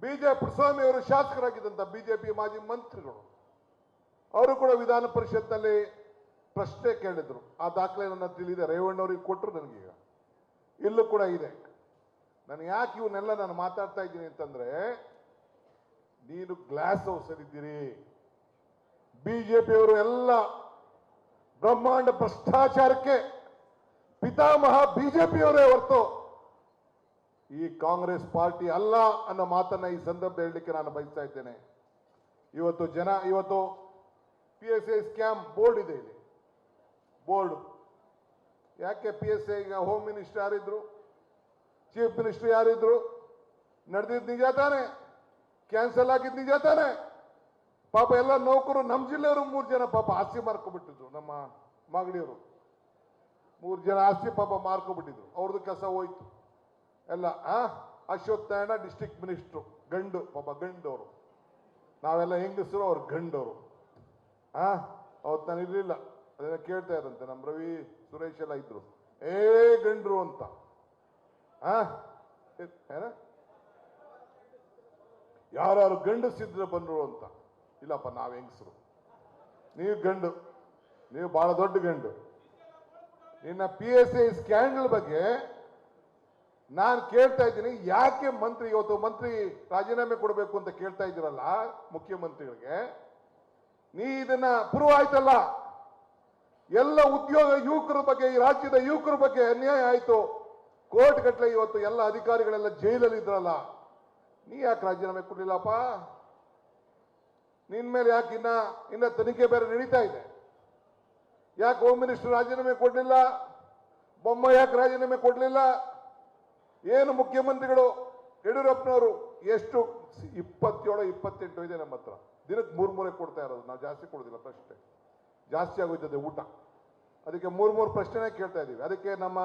BJP ಸ್ವಾಮಿ ಅವರು ಶಾಸಕರಾಗಿದ್ದಂಥ BJP ಮಾಜಿ ಮಂತ್ರಿಗಳು ಅವರು ಕೂಡ ವಿಧಾನ ಪರಿಷತ್ನಲ್ಲಿ ಪ್ರಶ್ನೆ ಕೇಳಿದ್ರು. ಆ ದಾಖಲೆ ನನ್ನ ತಿಳಿದೆ, ರೇವಣ್ಣವ್ರಿಗೆ ಕೊಟ್ಟರು ನನಗೀಗ, ಇಲ್ಲೂ ಕೂಡ ಇದೆ. ನಾನು ಯಾಕೆ ಇವನ್ನೆಲ್ಲ ನಾನು ಮಾತಾಡ್ತಾ ಇದ್ದೀನಿ ಅಂತಂದ್ರೆ, ನೀನು ಗ್ಲಾಸ್ ಹೌಸ್ ಅಲ್ಲಿದ್ದೀರಿ, ಬಿಜೆಪಿಯವರು ಎಲ್ಲ ಬ್ರಹ್ಮಾಂಡ ಭ್ರಷ್ಟಾಚಾರಕ್ಕೆ ಪಿತಾಮಹ ಬಿಜೆಪಿಯವರೇ ಹೊರತು ಈ ಕಾಂಗ್ರೆಸ್ ಪಾರ್ಟಿ ಅಲ್ಲ ಅನ್ನೋ ಮಾತನ್ನ ಈ ಸಂದರ್ಭದಲ್ಲಿ ಹೇಳಲಿಕ್ಕೆ ನಾನು ಬಯಸ್ತಾ ಇದ್ದೇನೆ. ಇವತ್ತು PSI ಸ್ಕ್ಯಾಮ್ ಬೋರ್ಡ್ ಇದೆ, ಇಲ್ಲಿ ಬೋರ್ಡ್ ಯಾಕೆ PSI ಈಗ ಹೋಮ್ ಮಿನಿಸ್ಟರ್ ಯಾರಿದ್ರು, ಚೀಫ್ ಮಿನಿಸ್ಟರ್ ಯಾರಿದ್ರು, ನಡೆದಿದ್ದು ನಿಜ ತಾನೆ, ಕ್ಯಾನ್ಸಲ್ ಆಗಿದ್ದು ನಿಜ ತಾನೆ. ಪಾಪ ಎಲ್ಲ ನೌಕರು ನಮ್ಮ ಜಿಲ್ಲೆಯವರು 3 ಜನ ಪಾಪ ಆಸ್ತಿ ಮಾರ್ಕೊಬಿಟ್ಟಿದ್ರು. ನಮ್ಮ ಮಾಗಡಿಯವರು 3 ಜನ ಆಸ್ತಿ ಪಾಪ ಮಾರ್ಕೊಬಿಟ್ಟಿದ್ರು, ಅವ್ರದ್ದು ಕೆಲಸ ಹೋಯ್ತು ಎಲ್ಲ. ಅಶ್ವತ್ಥ ನಾರಾಯಣ ಡಿಸ್ಟ್ರಿಕ್ಟ್ ಮಿನಿಸ್ಟ್ರು, ಗಂಡು ಪಾಪ, ಗಂಡವರು. ನಾವೆಲ್ಲ ಹೆಂಗಸರು, ಅವ್ರು ಗಂಡವರು. ಅವತ್ತು ನಾನು ಇರಲಿಲ್ಲ, ಅದನ್ನ ಕೇಳ್ತಾ ಇರಂತೆ ನಮ್ಮ ರವಿ ಸುರೇಶ್ ಎಲ್ಲ ಇದ್ರು, ಗಂಡ್ರು ಅಂತ. ಯಾರು ಗಂಡಸಿದ್ರೆ ಬಂದ್ರು ಅಂತ. ಇಲ್ಲಪ್ಪ, ನಾವು ಹೆಂಗಸರು, ನೀವು ಗಂಡು, ನೀವು ಬಹಳ ದೊಡ್ಡ ಗಂಡು. ನಿನ್ನ PSI ಸ್ಕ್ಯಾಂಡಲ್ ಬಗ್ಗೆ ನಾನು ಕೇಳ್ತಾ ಇದ್ದೀನಿ, ಯಾಕೆ ಇವತ್ತು ಮಂತ್ರಿ ರಾಜೀನಾಮೆ ಕೊಡಬೇಕು ಅಂತ ಕೇಳ್ತಾ ಇದ್ದೀರಲ್ಲ ಮುಖ್ಯಮಂತ್ರಿಗಳಿಗೆ, ನೀ ಇದನ್ನ ಪ್ರೂವ್ ಆಯ್ತಲ್ಲ. ಎಲ್ಲ ಉದ್ಯೋಗ ಯುವಕರ ಬಗ್ಗೆ, ಈ ರಾಜ್ಯದ ಯುವಕರ ಬಗ್ಗೆ ಅನ್ಯಾಯ ಆಯ್ತು, ಕೋರ್ಟ್ ಗಟ್ಟಲೆ ಇವತ್ತು ಎಲ್ಲ ಅಧಿಕಾರಿಗಳೆಲ್ಲ ಜೈಲಲ್ಲಿ ಇದ್ರಲ್ಲ, ನೀ ಯಾಕೆ ರಾಜೀನಾಮೆ ಕೊಡ್ಲಿಲ್ಲಪ್ಪ? ನಿನ್ ಮೇಲೆ ಯಾಕೆ ಇನ್ನ ತನಿಖೆ ಬೇರೆ ನಡೀತಾ ಇದೆ, ಯಾಕೆ ಹೋಮ್ ಮಿನಿಸ್ಟರ್ ರಾಜೀನಾಮೆ ಕೊಡ್ಲಿಲ್ಲ? ಬೊಮ್ಮ ಯಾಕೆ ರಾಜೀನಾಮೆ ಕೊಡ್ಲಿಲ್ಲ? ಏನು ಮುಖ್ಯಮಂತ್ರಿಗಳು ಯಡಿಯೂರಪ್ಪನವರು ಎಷ್ಟು 27, 28 ಇದೆ ನಮ್ಮ ಹತ್ರ, ದಿನಕ್ಕೆ 3 ಕೊಡ್ತಾ ಇರೋದು. ನಾವು ಜಾಸ್ತಿ ಕೊಡೋದಿಲ್ಲ, ಪ್ರಶ್ನೆ ಜಾಸ್ತಿ ಆಗೋಯ್ತದೆ ಊಟ, ಅದಕ್ಕೆ 3 ಪ್ರಶ್ನೆ ಕೇಳ್ತಾ ಇದ್ದೀವಿ. ಅದಕ್ಕೆ ನಮ್ಮ